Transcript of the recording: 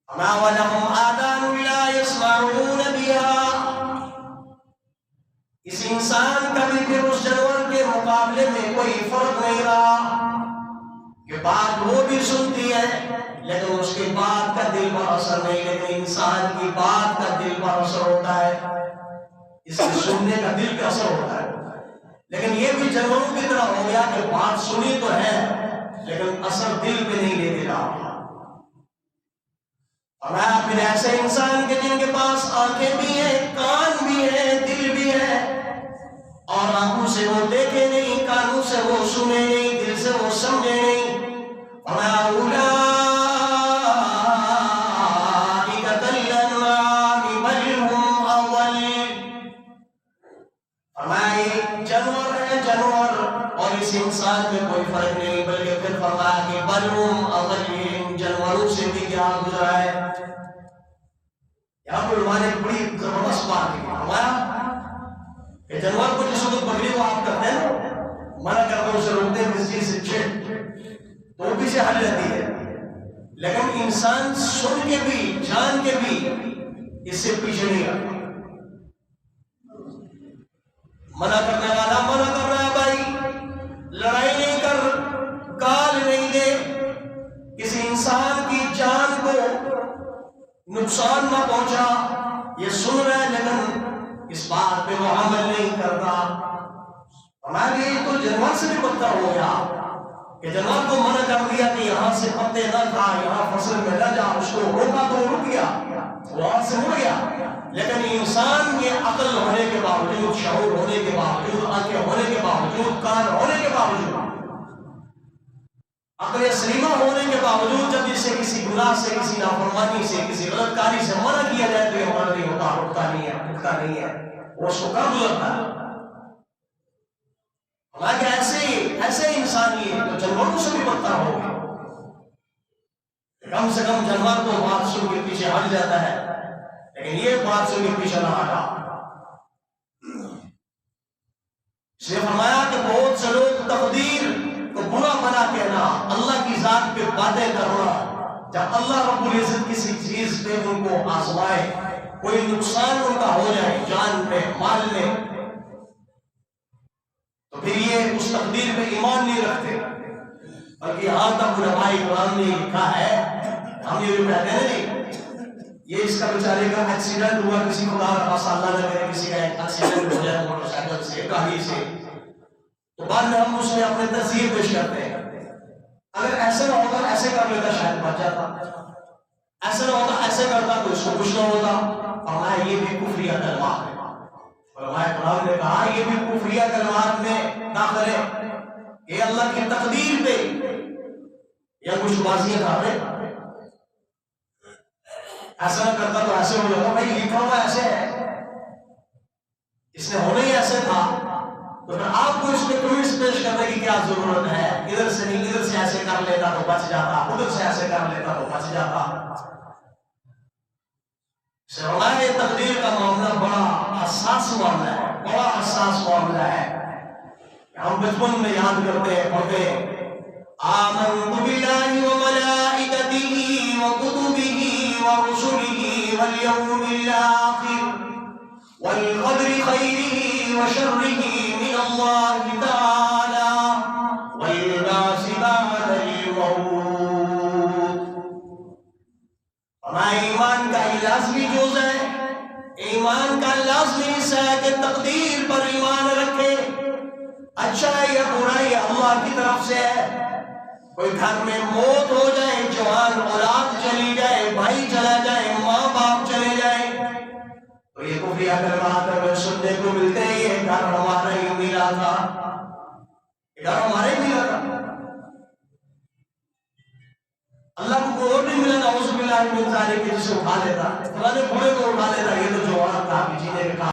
وما ولهم آذان لا يسمعون بها. اس انسان کا بھی پھر اس جانور کے مقابلے میں کوئی فرق نہیں رہا کہ بات وہ بھی سنتی ہے لیکن اس کی بات کا دل پر اثر نہیں، لیکن انسان کی بات کا دل پر اثر ہوتا ہے، اس کے سننے کا دل پہ اثر ہوتا ہے. لیکن یہ بھی جانوروں کی طرح ہو گیا کہ بات سنی تو ہے لیکن اثر دل پہ نہیں لیتے رہا. اور پھر ایسے انسان کے جن کے پاس آنکھیں بھی ہیں، کان بھی ہیں، دل بھی ہے، اور آنکھوں سے وہ دیکھے نہیں، کانوں سے وہ سنے نہیں، دل سے وہ سمجھے نہیں. وما أولئك كالأنعام بل هم أضل. فرمائے جانور ہے جانور، اور اس انسان میں کوئی فرق نہیں، بلکہ پھر فرمایا کہ بل هم أضل، جانوروں سے بھی کیا گزرا ہے. یہاں پر علماء نے بڑی زبردست بات کی. فرمایا کہ جانور کو جس وقت بکری کو آپ کرتے ہیں منع کرتے ہیں، اسے روکتے ہیں کسی چیز سے چھڑ تو وہ پیچھے ہٹ جاتی ہے، لیکن انسان سن کے بھی جان کے بھی اس سے پیچھے نہیں آتا. منع کرنے والا منع کر رہا ہے، بھائی لڑائی نہیں کر، گال نہیں دے، کسی انسان کی جان کو نقصان نہ پہنچا، یہ سن رہا ہے لیکن اس بات پہ وہ عمل نہیں کرتا. ہمارے لیے تو جانور سے بھی بدتر ہو گیا کہ جانور کو منع کر دیا کہ یہاں سے پتے نہ کھا، یہاں فصل میں نہ جا، اس کو روکا تو رک گیا، وہاں سے مڑ گیا. لیکن انسان کے عقل ہونے کے باوجود، شعور ہونے کے باوجود، آنکھیں ہونے کے باوجود، کان ہونے کے باوجود، عقل سلیمہ ہونے کے باوجود جب اسے کسی گناہ سے، کسی نافرمانی سے، کسی غلط کاری سے منع کیا جائے تو یہ منع نہیں ہوتا، رکتا نہیں ہے، رکتا نہیں ہے، وہ اس کو کم گزرتا ہے. حالانکہ ایسے انسان ہی تو جانوروں سے بھی بدتر ہو گئے. کم سے کم جانور تو بات سن کے پیچھے ہٹ جاتا ہے، لیکن یہ بات سن کے پیچھے نہ ہٹا. اس نے فرمایا کہ بہت سے لوگ تقدیر کو برا بنا کہنا، اللہ کی ذات پہ باتیں کرنا، جب اللہ رب العزت کسی چیز پہ ان کو آزمائے، کوئی نقصان ان کا ہو جائے جان میں، مال میں، تو پھر یہ اس تقدیر پہ ایمان نہیں رکھتے. بلکہ یہاں تک علماء کرام نے لکھا ہے، ہم یہ بھی کہتے ہیں نہیں یہ اس کا بیچارے کا ایکسیڈنٹ ہوا، کسی کو اللہ نہ کرے کسی کا ایکسیڈنٹ ہو جائے موٹر سائیکل سے، گاڑی سے، تو بعد میں ہم اس میں اپنے تجزیے پیش کرتے ہیں. اگر ایسے نہ ہوتا ایسے کر لیتا شاید بچ جاتا، ایسے نہ ہوتا ایسے کرتا تو اس کو کچھ نہ ہوتا. فرمایا یہ بھی کفریہ کلمات ہے. علماء کرام نے کہا یہ بھی کفریہ کلمات میں داخل ہے. یہ اللہ کی تقدیر پہ یا کچھ بازیاں کر رہے، ایسا نہ کرتا تو ایسے ہو جاتا. بھائی لکھا ہوا ایسے ہے، اس نے ہونا ہی ایسے تھا، تو پھر آپ کو اس میں کمنٹس پیش کرنے کی کیا ضرورت ہے؟ ادھر سے نہیں، ادھر سے ایسے کر لیتا تو بچ جاتا، ادھر سے ایسے کر لیتا تو بچ جاتا. یہ تقدیر کا معاملہ بڑا حساس معاملہ ہے، بڑا حساس معاملہ ہے. ہم بچپن میں یاد کرتے ہیں، پڑھتے ہیں آمنت باللہ وملائکتہ وکتبہ ورسلہ والیوم الآخر والقدر خیرہ وشرہ من اللہ تعالی والبعث بعد الموت. ہمارے ایمان کا لازمی جز ہے، ایمان کا لازمی حصہ ہے کہ تقدیر پر ایمان رکھے. اچھا ہے یا برا ہے اللہ کی طرف سے ہے. کوئی گھر میں موت ہو جائے، جوان اولاد چلی جائے، بھائی چلا جائے، ماں باپ چلے جائے، تو یہ کفریہ کلمات ہمیں سننے کو ملتے ہیں. یہ گھر ہمارا ہی ملا تھا، گھر ہمارے ملا تھا، اللہ کو کوئی اور نہیں ملا. نعوذ باللہ من ذالک، جسے اٹھا لیتا، فلاں نے بوڑھے کو اٹھا لیتا، یہ تو جوان تھا، جینے کا